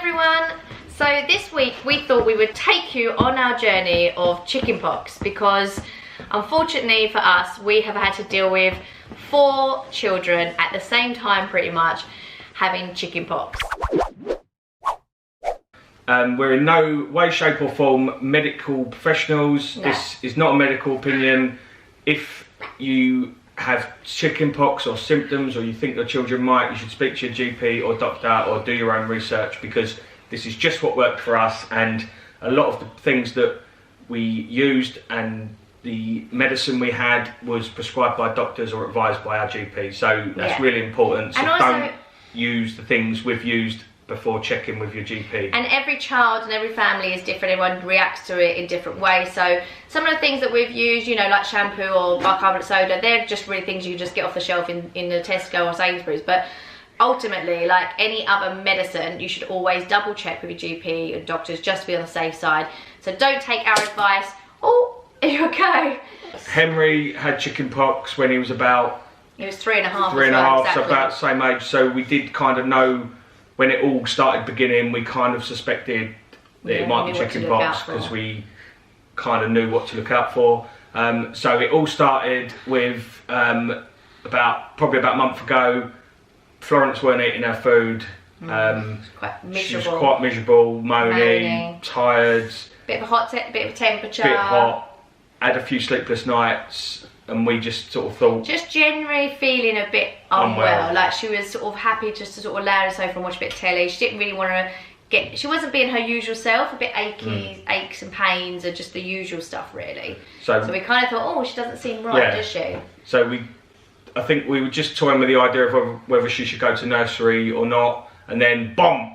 everyone. So this week we thought we would take you on our journey of chickenpox because unfortunately for us we have had to deal with 4 children at the same time pretty much having chickenpox. We're in no way, shape or form medical professionals. No. This is not a medical opinion. If you have chickenpox or symptoms or you think your children might, you should speak to your GP or doctor or do your own research, because this is just what worked for us, and a lot of the things that we used and the medicine we had was prescribed by doctors or advised by our GP. So that's really important. So don't use the things we've used before checking with your GP. And every child and every family is different. Everyone reacts to it in different ways. So some of the things that we've used, you know, like shampoo or bicarbonate soda, they're just really things you just get off the shelf in the Tesco or Sainsbury's. But ultimately, like any other medicine, you should always double check with your GP and doctors just to be on the safe side. So don't take our advice. Oh, are you okay? Henry had chickenpox when he was about... He was 3.5. 3.5, exactly. So about the same age. So we did kind of know when it all started beginning, we kind of suspected that it might be chickenpox because we kind of knew what to look out for. So it all started with probably about a month ago. Florence weren't eating her food. She was quite miserable, moaning, tired. Bit of a bit of temperature. Bit hot. Had a few sleepless nights. And we just sort of thought... Just generally feeling a bit unwell. Like she was sort of happy just to sort of lay on the sofa and watch a bit of telly. She didn't really want to get... She wasn't being her usual self. A bit achy, aches and pains and just the usual stuff really. So we kind of thought, oh, she doesn't seem right, does she? So I think we were just toying with the idea of whether she should go to nursery or not. And then, boom,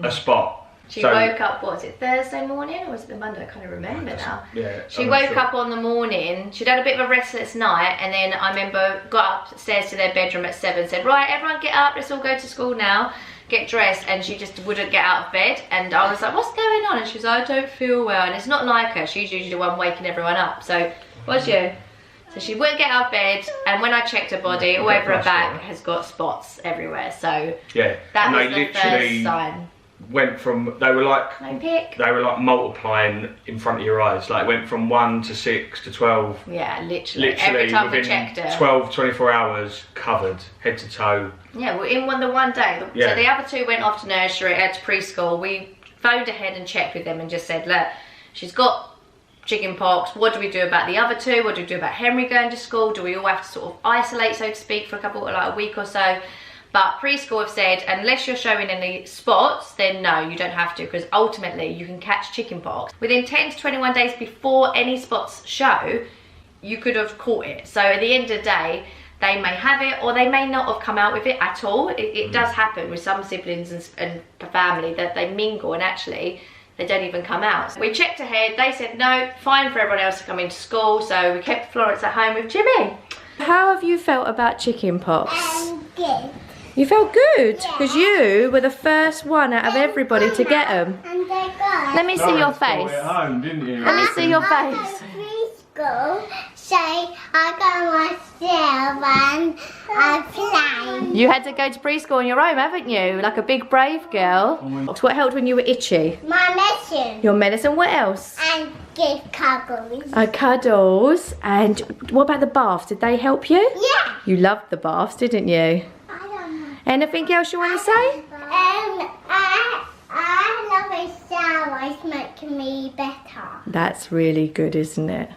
a spot. She woke up, what was it, Thursday morning or was it the Monday? I can't remember now. Yeah. She woke up on the morning, she'd had a bit of a restless night, and then I remember got upstairs to their bedroom at 7, said, right, everyone get up, let's all go to school now, get dressed, and she just wouldn't get out of bed. And I was like, what's going on? And she was like, I don't feel well. And it's not like her, she's usually the one waking everyone up. So, was you? So she wouldn't get out of bed, and when I checked her body, all over her back has got spots everywhere. So that was the first sign. Went from they were like multiplying in front of your eyes, like went from 1 to 6 to 12. Yeah, literally every time we checked her. 24 hours covered head to toe. Yeah, well, in the one day. So the other 2 went off to nursery, to preschool. We phoned ahead and checked with them and just said, look, she's got chickenpox. What do we do about the other 2? What do we do about Henry going to school? Do we all have to sort of isolate, so to speak, for a week or so? But preschool have said, unless you're showing any spots, then no, you don't have to, because ultimately you can catch chickenpox. Within 10 to 21 days before any spots show, you could have caught it. So at the end of the day, they may have it or they may not have come out with it at all. It does happen with some siblings and family that they mingle and actually they don't even come out. So we checked ahead, they said no, fine for everyone else to come into school, so we kept Florence at home with Jimmy. How have you felt about chickenpox? Good. You felt good? Because you were the first one out of everybody to get them. Let me see your face. Home, didn't you? Let me see your face. Preschool, so I got myself and I played. You had to go to preschool on your own, haven't you? Like a big brave girl. What helped when you were itchy? My medicine. Your medicine, what else? And give cuddles. Cuddles. And what about the baths? Did they help you? Yeah. You loved the baths, didn't you? Anything else you want to say? I love a shower. It's making me better. That's really good, isn't it?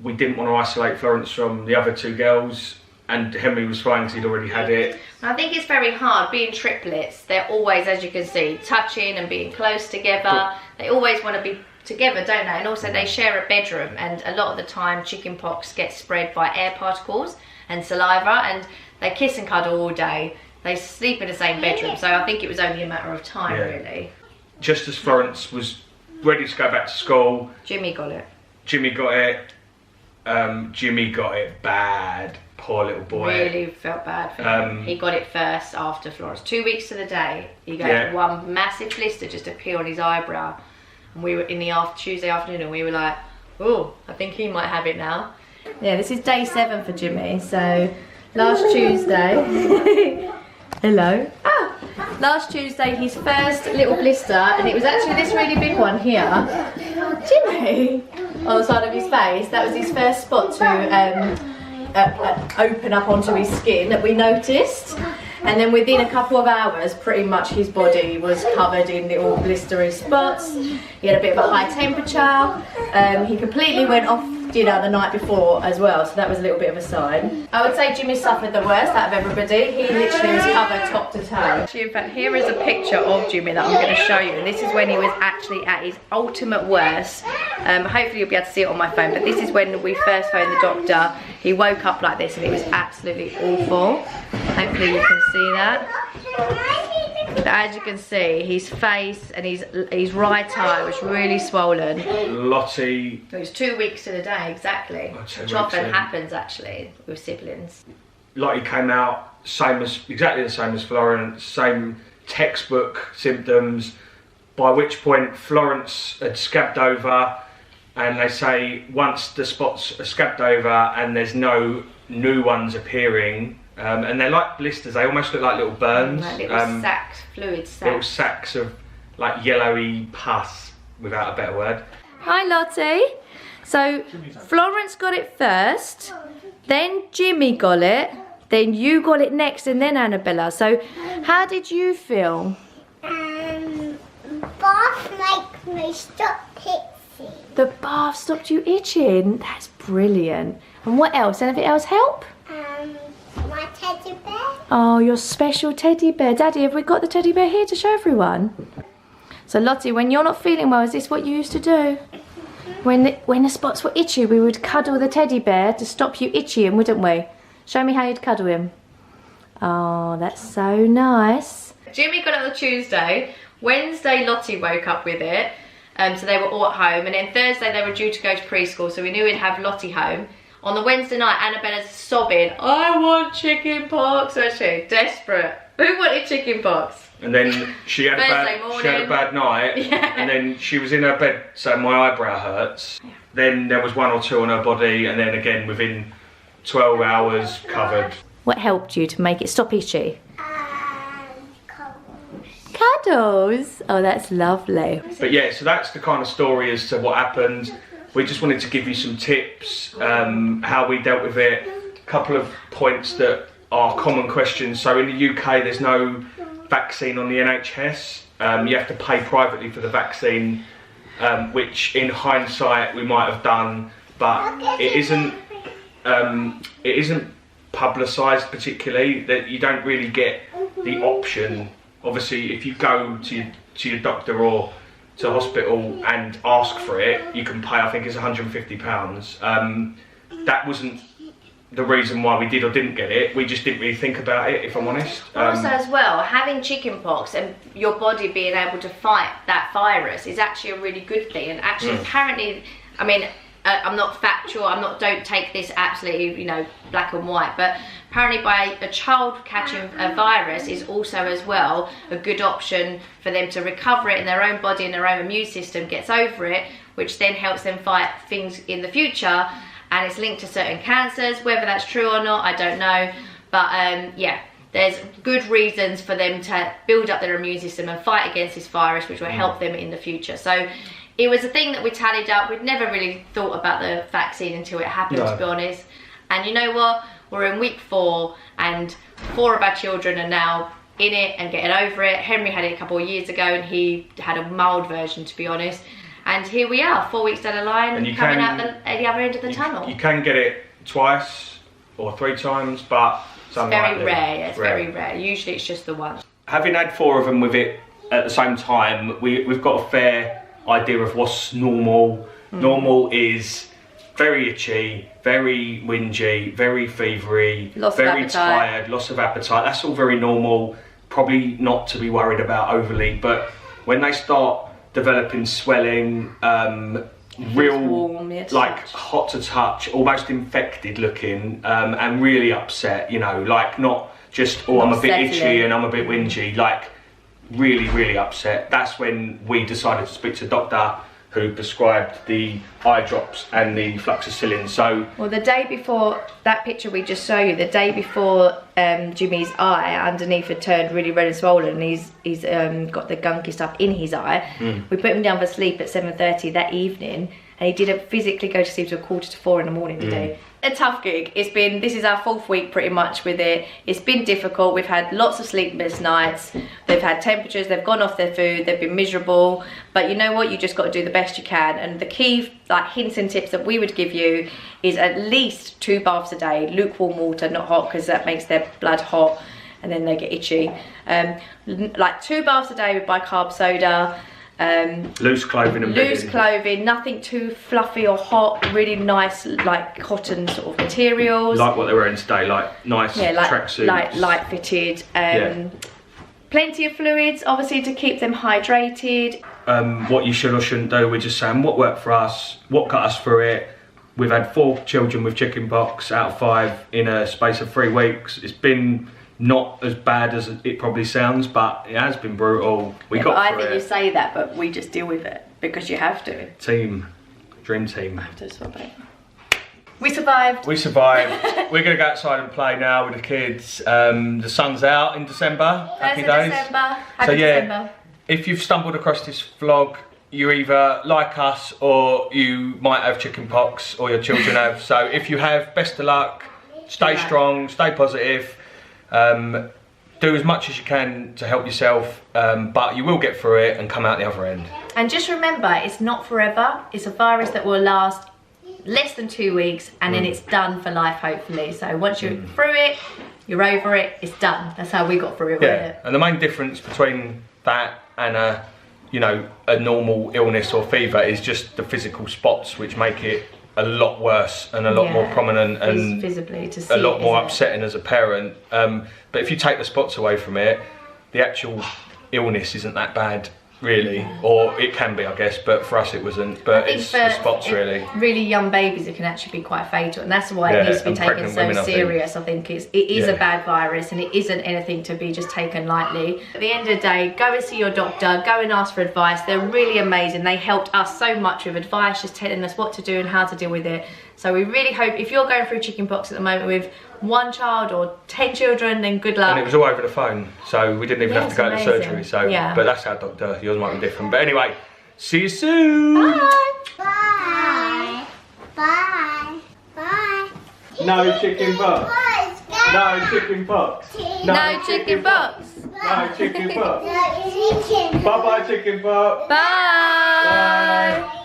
We didn't want to isolate Florence from the other 2 girls, and Henry was fine because he'd already had it. I think it's very hard. Being triplets, they're always, as you can see, touching and being close together. They always want to be together, don't they? And also they share a bedroom, and a lot of the time chickenpox gets spread by air particles and saliva, and they kiss and cuddle all day. They sleep in the same bedroom, so I think it was only a matter of time, really. Just as Florence was ready to go back to school, Jimmy got it. Jimmy got it. Jimmy got it bad. Poor little boy. Really felt bad for him. He got it first after Florence. 2 weeks to the day, he got one massive blister just appear on his eyebrow. And we were in the Tuesday afternoon, and we were like, oh, I think he might have it now. Yeah, this is day 7 for Jimmy. So last Tuesday. Hello. Ah, Last Tuesday, his first little blister, and it was actually this really big one here. Jimmy! On the side of his face. That was his first spot to open up onto his skin that we noticed. And then within a couple of hours, pretty much his body was covered in little blistering spots. He had a bit of a high temperature. He completely went off dinner the night before as well, so that was a little bit of a sign. I would say Jimmy suffered the worst out of everybody. He literally was covered top to toe. Actually, in fact, here is a picture of Jimmy that I'm going to show you, and this is when he was actually at his ultimate worst. Hopefully you'll be able to see it on my phone, but this is when we first phoned the doctor. He woke up like this and it was absolutely awful. Hopefully you can see that. But as you can see, his face and his right eye was really swollen. Lottie. It was 2 weeks to the day, exactly. Which often happens actually with siblings. Lottie came out exactly the same as Florence, same textbook symptoms, by which point Florence had scabbed over, and they say once the spots are scabbed over and there's no new ones appearing, and they're like blisters, they almost look like little burns. Like little sacs, fluid sacs. Little sacs of like yellowy pus, without a better word. Hi Lottie. So Florence got it first, then Jimmy got it, then you got it next, and then Annabella. So how did you feel? Bath makes me stop itching. The bath stopped you itching? That's brilliant. And what else? Anything else help? My teddy bear. Oh, your special teddy bear. Daddy, have we got the teddy bear here to show everyone? So Lottie, when you're not feeling well, is this what you used to do? When the spots were itchy, we would cuddle the teddy bear to stop you itching, wouldn't we? Show me how you'd cuddle him. Oh, that's so nice. Jimmy got it on Tuesday. Wednesday, Lottie woke up with it. So they were all at home. And then Thursday, they were due to go to preschool. So we knew we'd have Lottie home. On the Wednesday night, Annabella's sobbing, I want chicken pox, was she? Desperate. Who wanted chicken pox? And then she had, a bad night, yeah. And then she was in her bed saying my eyebrow hurts. Yeah. Then there was 1 or 2 on her body, and then again within 12 hours covered. What helped you to make it stop itchy? Cuddles? Oh, that's lovely. But yeah, so that's the kind of story as to what happened. We just wanted to give you some tips, how we dealt with it. A couple of points that are common questions. So in the UK, there's no vaccine on the NHS. You have to pay privately for the vaccine, which in hindsight we might have done, but it isn't publicised particularly. That you don't really get the option. Obviously, if you go to your doctor or to hospital and ask for it, you can pay, I think it's £150. That wasn't the reason why we did or didn't get it. We just didn't really think about it, if I'm honest. Also as well, having chickenpox and your body being able to fight that virus is actually a really good thing. And actually apparently, I mean, I'm not factual, don't take this absolutely, you know, black and white, but apparently by a child catching a virus is also as well a good option for them to recover it in their own body and their own immune system gets over it, which then helps them fight things in the future, and it's linked to certain cancers. Whether that's true or not, I don't know, but yeah, there's good reasons for them to build up their immune system and fight against this virus, which will help them in the future. So it was a thing that we tallied up. We'd never really thought about the vaccine until it happened, to be honest. And you know what? We're in week 4 and 4 of our children are now in it and getting over it. Henry had it a couple of years ago and he had a mild version, to be honest. And here we are, 4 weeks down the line, and coming out at the other end of the tunnel. You can get it twice or 3 times, but it's very rare. Yeah, it's very rare. Usually it's just the one. Having had 4 of them with it at the same time, we've got a fair idea of what's normal. Normal is very itchy, very whingy, very fevery, very tired, loss of appetite. That's all very normal, probably not to be worried about overly, but when they start developing swelling, real warm, like hot to touch, almost infected looking, and really upset, you know, like not just, oh, I'm a bit itchy and I'm a bit whingy, like really, really upset. That's when we decided to speak to the doctor. who prescribed the eye drops and the fluoxetine. So, well, the day before that picture we just showed you, the day before Jimmy's eye underneath had turned really red and swollen, and he's got the gunky stuff in his eye. We put him down for sleep at 7:30 that evening, and he didn't physically go to sleep till 3:45 in the morning today. A tough gig. This is our 4th week pretty much with it. It's been difficult. We've had lots of sleepless nights. They've had temperatures, they've gone off their food, they've been miserable. But you know what? You just got to do the best you can. And the key hints and tips that we would give you is at least 2 baths a day. Lukewarm water, not hot, because that makes their blood hot and then they get itchy. 2 baths a day with bicarb soda. Loose clothing and loose clothing, nothing too fluffy or hot, really nice cotton sort of materials. Like what they're wearing today, nice tracksuits. Light fitted. Plenty of fluids, obviously, to keep them hydrated. What you should or shouldn't do, we're just saying what worked for us, what got us through it. We've had 4 children with chickenpox out of 5 in a space of 3 weeks. It's been not as bad as it probably sounds, but it has been brutal. We got through it. I think you say that, but we just deal with it because you have to. Dream team. I have to swap it. We survived. We survived. We're going to go outside and play now with the kids. The sun's out in December. Happy days. Happy December. If you've stumbled across this vlog, you either like us or you might have chickenpox, or your children have. So if you have, best of luck. Stay strong, stay positive. Do as much as you can to help yourself, but you will get through it and come out the other end. And just remember, it's not forever. It's a virus that will last less than 2 weeks, and then it's done for life, hopefully. So once you're through it, you're over it, it's done. That's how we got through it. Yeah, and the main difference between that and a normal illness or fever is just the physical spots, which make it a lot worse and a lot more prominent and visibly to see a lot more upsetting as a parent. But if you take the spots away from it, the actual illness isn't that bad, really, or it can be, I guess, but for us it wasn't. But it's the spots, really. Really young babies, it can actually be quite fatal, and that's why it needs to be taken so serious. I think it is a bad virus, and it isn't anything to be just taken lightly. At the end of the day, go and see your doctor, go and ask for advice. They're really amazing. They helped us so much with advice, just telling us what to do and how to deal with it. So we really hope, if you're going through chickenpox at the moment with 1 child or 10 children, then good luck. And it was all over the phone, so we didn't even have to go to surgery. So, but that's our doctor. Yours might be different. But anyway, see you soon. Bye. Bye. Bye. Bye. No chickenpox. No chickenpox. No chickenpox. No chickenpox. Bye bye chickenpox. Bye. Bye.